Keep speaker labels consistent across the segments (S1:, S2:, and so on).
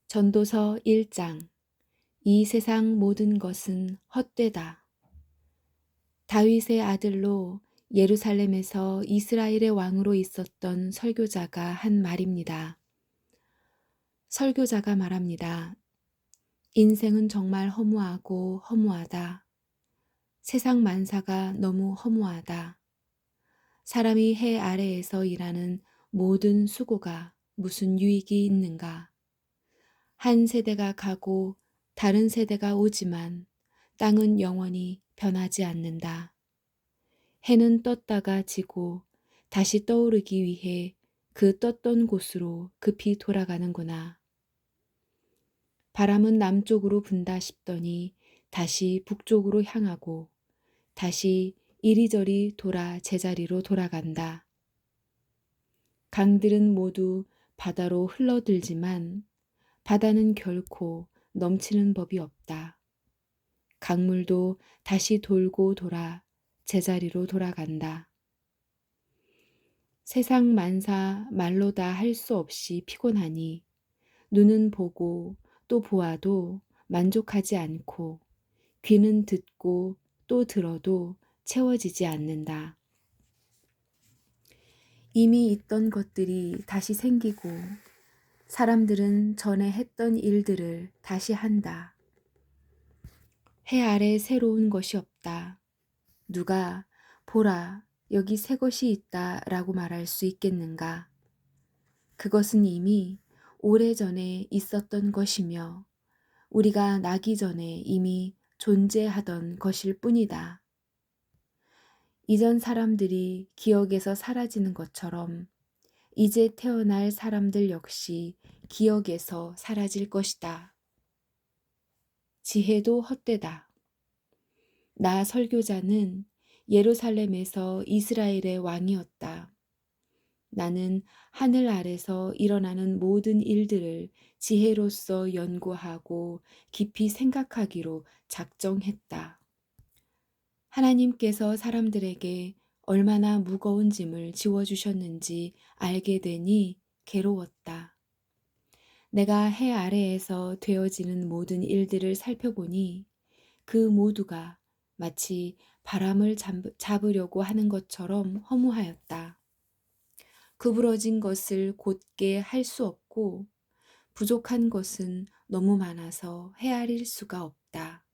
S1: 전도서 1장. 이 세상 모든 것은 헛되다. 다윗의 아들로 예루살렘에서 이스라엘의 왕으로 있었던 설교자가 한 말입니다. 설교자가 말합니다. 인생은 정말 허무하고 허무하다. 세상 만사가 너무 허무하다. 사람이 해 아래에서 일하는 모든 수고가 무슨 유익이 있는가? 한 세대가 가고 다른 세대가 오지만 땅은 영원히 변하지 않는다. 해는 떴다가 지고 다시 떠오르기 위해 그 떴던 곳으로 급히 돌아가는구나. 바람은 남쪽으로 분다 싶더니 다시 북쪽으로 향하고 다시 이리저리 돌아 제자리로 돌아간다. 강들은 모두 바다로 흘러들지만 바다는 결코 넘치는 법이 없다. 강물도 다시 돌고 돌아 제자리로 돌아간다. 세상 만사 말로 다 할 수 없이 피곤하니 눈은 보고 또 보아도 만족하지 않고 귀는 듣고 또 들어도 채워지지 않는다. 이미 있던 것들이 다시 생기고 사람들은 전에 했던 일들을 다시 한다. 해 아래 새로운 것이 없다. 누가 보라, 여기 새 것이 있다 라고 말할 수 있겠는가? 그것은 이미 오래전에 있었던 것이며 우리가 나기 전에 이미 존재하던 것일 뿐이다. 이전 사람들이 기억에서 사라지는 것처럼 이제 태어날 사람들 역시 기억에서 사라질 것이다. 지혜도 헛되다. 나 설교자는 예루살렘에서 이스라엘의 왕이었다. 나는 하늘 아래서 일어나는 모든 일들을 지혜로서 연구하고 깊이 생각하기로 작정했다. 하나님께서 사람들에게 얼마나 무거운 짐을 지워주셨는지 알게 되니 괴로웠다. 내가 해 아래에서 되어지는 모든 일들을 살펴보니 그 모두가 마치 바람을 잡으려고 하는 것처럼 허무하였다. 구부러진 것을 곧게 할 수 없고 부족한 것은 너무 많아서 헤아릴 수가 없다.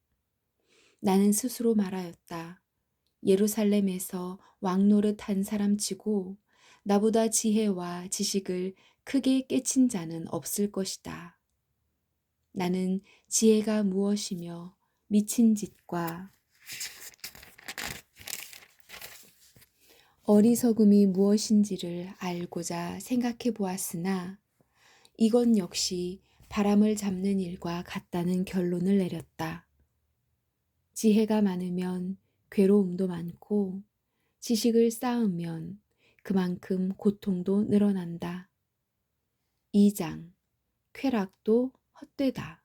S1: 나는 스스로 말하였다. 예루살렘에서 왕노릇 한 사람치고 나보다 지혜와 지식을 크게 깨친 자는 없을 것이다. 나는 지혜가 무엇이며 미친 짓과 어리석음이 무엇인지를 알고자 생각해 보았으나 이건 역시 바람을 잡는 일과 같다는 결론을 내렸다. 지혜가 많으면 괴로움도 많고 지식을 쌓으면 그만큼 고통도 늘어난다. 2장. 쾌락도 헛되다.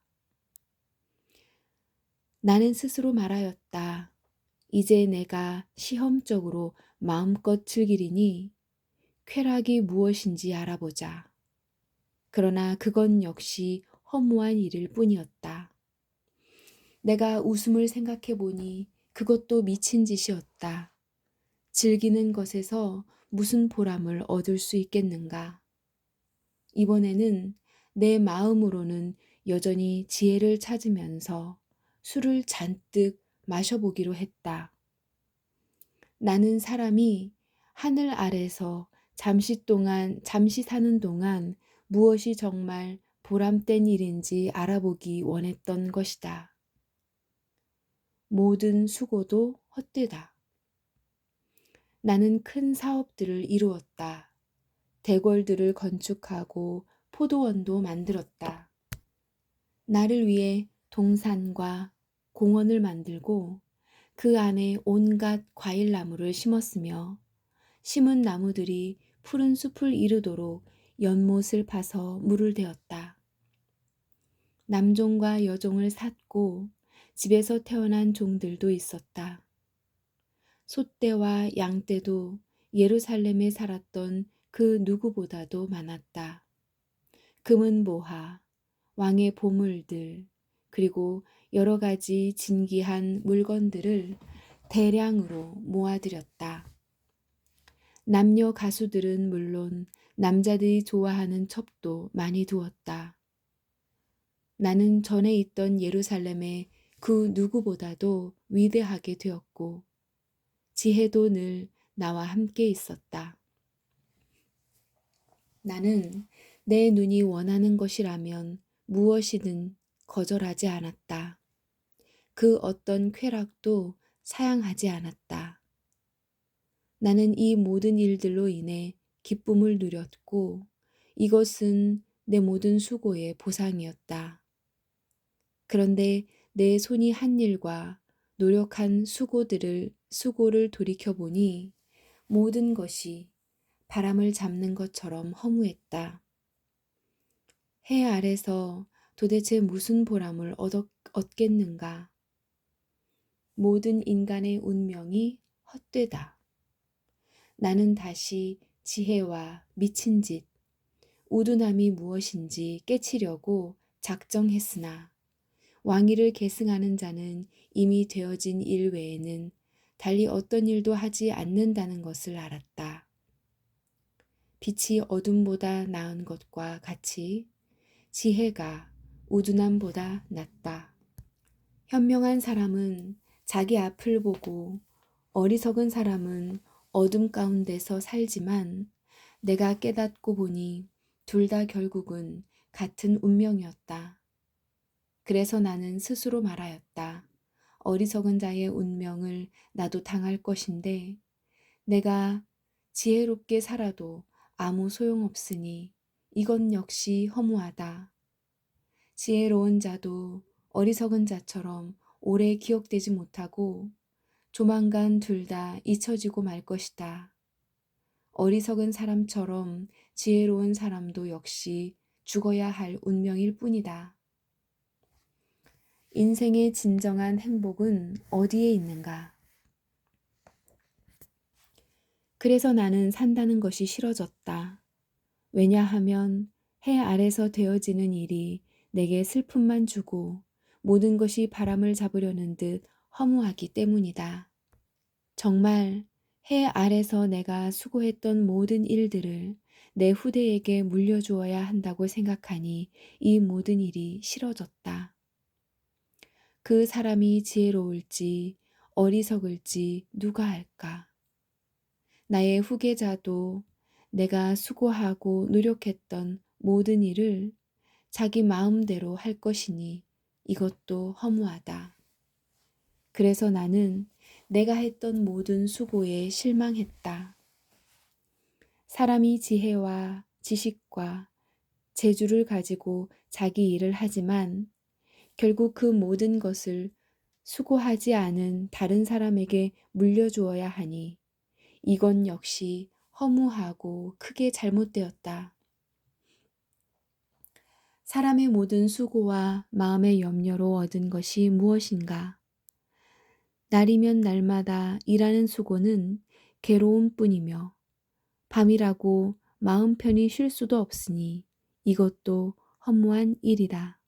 S1: 나는 스스로 말하였다. 이제 내가 시험적으로 마음껏 즐기리니 쾌락이 무엇인지 알아보자. 그러나 그건 역시 허무한 일일 뿐이었다. 내가 웃음을 생각해 보니 그것도 미친 짓이었다. 즐기는 것에서 무슨 보람을 얻을 수 있겠는가? 이번에는 내 마음으로는 여전히 지혜를 찾으면서 술을 잔뜩 마셔보기로 했다. 나는 사람이 하늘 아래서 잠시 사는 동안 무엇이 정말 보람된 일인지 알아보기 원했던 것이다. 모든 수고도 헛되다. 나는 큰 사업들을 이루었다. 대궐들을 건축하고 포도원도 만들었다. 나를 위해 동산과 공원을 만들고 그 안에 온갖 과일나무를 심었으며 심은 나무들이 푸른 숲을 이루도록 연못을 파서 물을 대었다. 남종과 여종을 샀고 집에서 태어난 종들도 있었다. 소떼와 양떼도 예루살렘에 살았던 그 누구보다도 많았다. 금은 모하, 왕의 보물들, 그리고 여러 가지 진귀한 물건들을 대량으로 모아들였다. 남녀 가수들은 물론 남자들이 좋아하는 첩도 많이 두었다. 나는 전에 있던 예루살렘의 그 누구보다도 위대하게 되었고 지혜도 늘 나와 함께 있었다. 나는 내 눈이 원하는 것이라면 무엇이든 거절하지 않았다. 그 어떤 쾌락도 사양하지 않았다. 나는 이 모든 일들로 인해 기쁨을 누렸고 이것은 내 모든 수고의 보상이었다. 그런데 내 손이 한 일과 노력한 수고를 돌이켜보니 모든 것이 바람을 잡는 것처럼 허무했다. 해 아래서 도대체 무슨 보람을 얻겠는가? 모든 인간의 운명이 헛되다. 나는 다시 지혜와 미친 짓, 우둔함이 무엇인지 깨치려고 작정했으나 왕위를 계승하는 자는 이미 되어진 일 외에는 달리 어떤 일도 하지 않는다는 것을 알았다. 빛이 어둠보다 나은 것과 같이 지혜가 우둔함보다 낫다. 현명한 사람은 자기 앞을 보고 어리석은 사람은 어둠 가운데서 살지만 내가 깨닫고 보니 둘 다 결국은 같은 운명이었다. 그래서 나는 스스로 말하였다. 어리석은 자의 운명을 나도 당할 것인데 내가 지혜롭게 살아도 아무 소용없으니 이건 역시 허무하다. 지혜로운 자도 어리석은 자처럼 오래 기억되지 못하고 조만간 둘 다 잊혀지고 말 것이다. 어리석은 사람처럼 지혜로운 사람도 역시 죽어야 할 운명일 뿐이다. 인생의 진정한 행복은 어디에 있는가? 그래서 나는 산다는 것이 싫어졌다. 왜냐하면 해 아래서 되어지는 일이 내게 슬픔만 주고 모든 것이 바람을 잡으려는 듯 허무하기 때문이다. 정말 해 아래서 내가 수고했던 모든 일들을 내 후대에게 물려주어야 한다고 생각하니 이 모든 일이 싫어졌다. 그 사람이 지혜로울지 어리석을지 누가 알까? 나의 후계자도 내가 수고하고 노력했던 모든 일을 자기 마음대로 할 것이니 이것도 허무하다. 그래서 나는 내가 했던 모든 수고에 실망했다. 사람이 지혜와 지식과 재주를 가지고 자기 일을 하지만 결국 그 모든 것을 수고하지 않은 다른 사람에게 물려주어야 하니 이건 역시 허무하고 크게 잘못되었다. 사람의 모든 수고와 마음의 염려로 얻은 것이 무엇인가? 날이면 날마다 일하는 수고는 괴로움뿐이며 밤이라고 마음 편히 쉴 수도 없으니 이것도 허무한 일이다.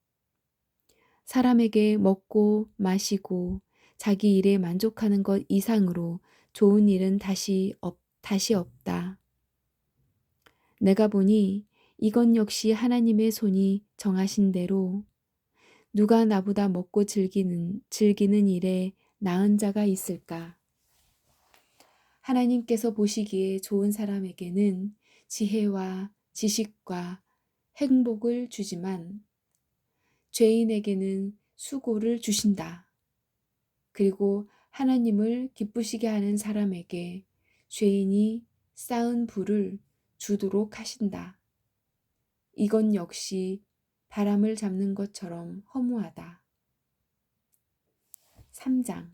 S1: 사람에게 먹고 마시고 자기 일에 만족하는 것 이상으로 좋은 일은 다시 없다. 내가 보니 이건 역시 하나님의 손이 정하신 대로 누가 나보다 먹고 즐기는 일에 나은 자가 있을까? 하나님께서 보시기에 좋은 사람에게는 지혜와 지식과 행복을 주지만 죄인에게는 수고를 주신다. 그리고 하나님을 기쁘시게 하는 사람에게 죄인이 쌓은 부를 주도록 하신다. 이건 역시 바람을 잡는 것처럼 허무하다. 3장.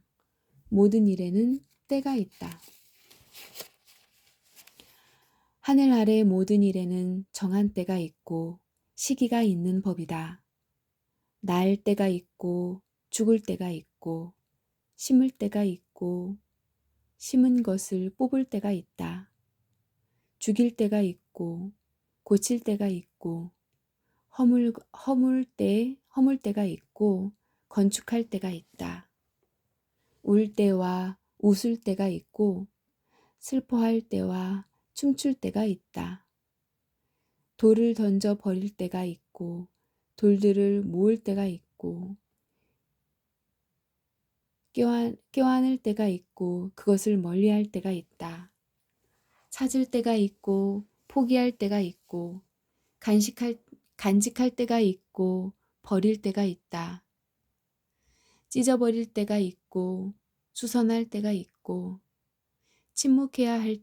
S1: 모든 일에는 때가 있다. 하늘 아래 모든 일에는 정한 때가 있고 시기가 있는 법이다. 날 때가 있고 죽을 때가 있고 심을 때가 있고 심은 것을 뽑을 때가 있다. 죽일 때가 있고 고칠 때가 있고 허물 때가 있고 건축할 때가 있다. 울 때와 웃을 때가 있고 슬퍼할 때와 춤출 때가 있다. 돌을 던져 버릴 때가 있고 돌들을 모을 때가 있고 껴안을 때가 있고 그것을 멀리할 때가 있다. 찾을 때가 있고 포기할 때가 있고 간직할 때가 있고 버릴 때가 있다. 찢어버릴 때가 있고 수선할 때가 있고 침묵해야 할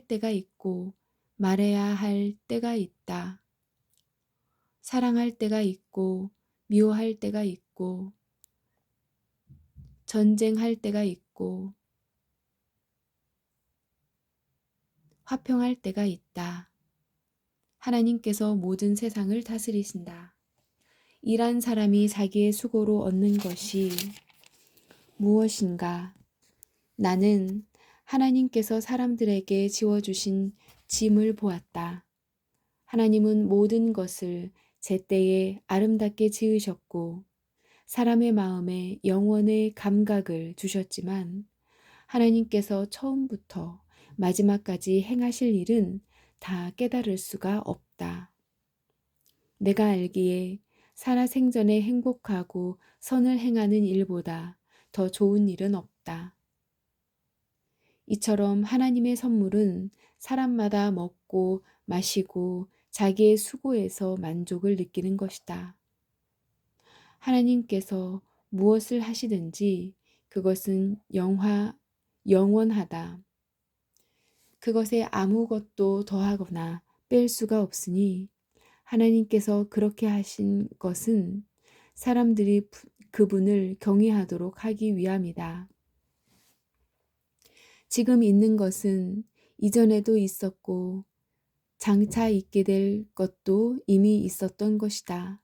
S1: 때가 있고 말해야 할 때가 있다. 사랑할 때가 있고 미워할 때가 있고 전쟁할 때가 있고 화평할 때가 있다. 하나님께서 모든 세상을 다스리신다. 일한 사람이 자기의 수고로 얻는 것이 무엇인가? 나는 하나님께서 사람들에게 지워주신 짐을 보았다. 하나님은 모든 것을 제때에 아름답게 지으셨고 사람의 마음에 영원의 감각을 주셨지만 하나님께서 처음부터 마지막까지 행하실 일은 다 깨달을 수가 없다. 내가 알기에 살아생전에 행복하고 선을 행하는 일보다 더 좋은 일은 없다. 이처럼 하나님의 선물은 사람마다 먹고 마시고 자기의 수고에서 만족을 느끼는 것이다. 하나님께서 무엇을 하시든지 그것은 영원하다. 그것에 아무것도 더하거나 뺄 수가 없으니 하나님께서 그렇게 하신 것은 사람들이 그분을 경외하도록 하기 위함이다. 지금 있는 것은 이전에도 있었고 장차 있게 될 것도 이미 있었던 것이다.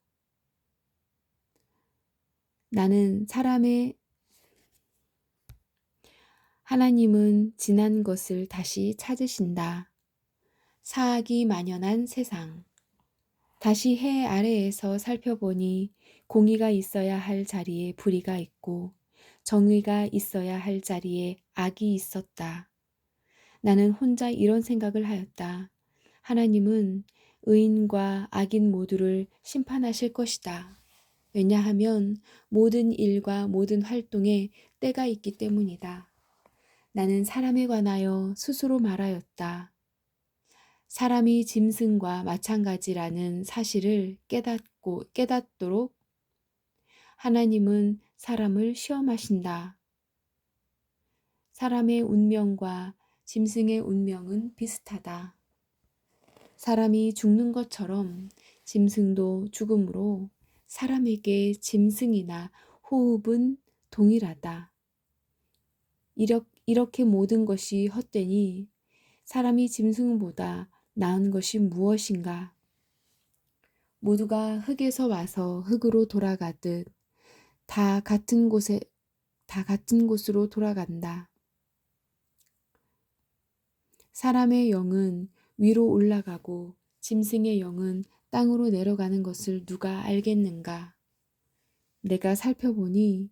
S1: 하나님은 지난 것을 다시 찾으신다. 사악이 만연한 세상. 다시 해 아래에서 살펴보니 공의가 있어야 할 자리에 불의가 있고 정의가 있어야 할 자리에 악이 있었다. 나는 혼자 이런 생각을 하였다. 하나님은 의인과 악인 모두를 심판하실 것이다. 왜냐하면 모든 일과 모든 활동에 때가 있기 때문이다. 나는 사람에 관하여 스스로 말하였다. 사람이 짐승과 마찬가지라는 사실을 깨닫도록 하나님은 사람을 시험하신다. 사람의 운명과 짐승의 운명은 비슷하다. 사람이 죽는 것처럼 짐승도 죽음으로 사람에게 짐승이나 호흡은 동일하다. 이렇게 모든 것이 헛되니 사람이 짐승보다 나은 것이 무엇인가? 모두가 흙에서 와서 흙으로 돌아가듯 다 같은 곳으로 돌아간다. 사람의 영은 위로 올라가고 짐승의 영은 땅으로 내려가는 것을 누가 알겠는가? 내가 살펴보니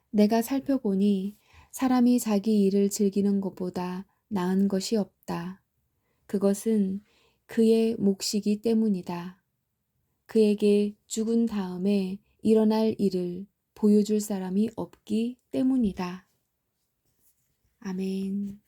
S1: 내가 살펴보니 사람이 자기 일을 즐기는 것보다 나은 것이 없다. 그것은 그의 몫이기 때문이다. 그에게 죽은 다음에 일어날 일을 보여줄 사람이 없기 때문이다. 아멘.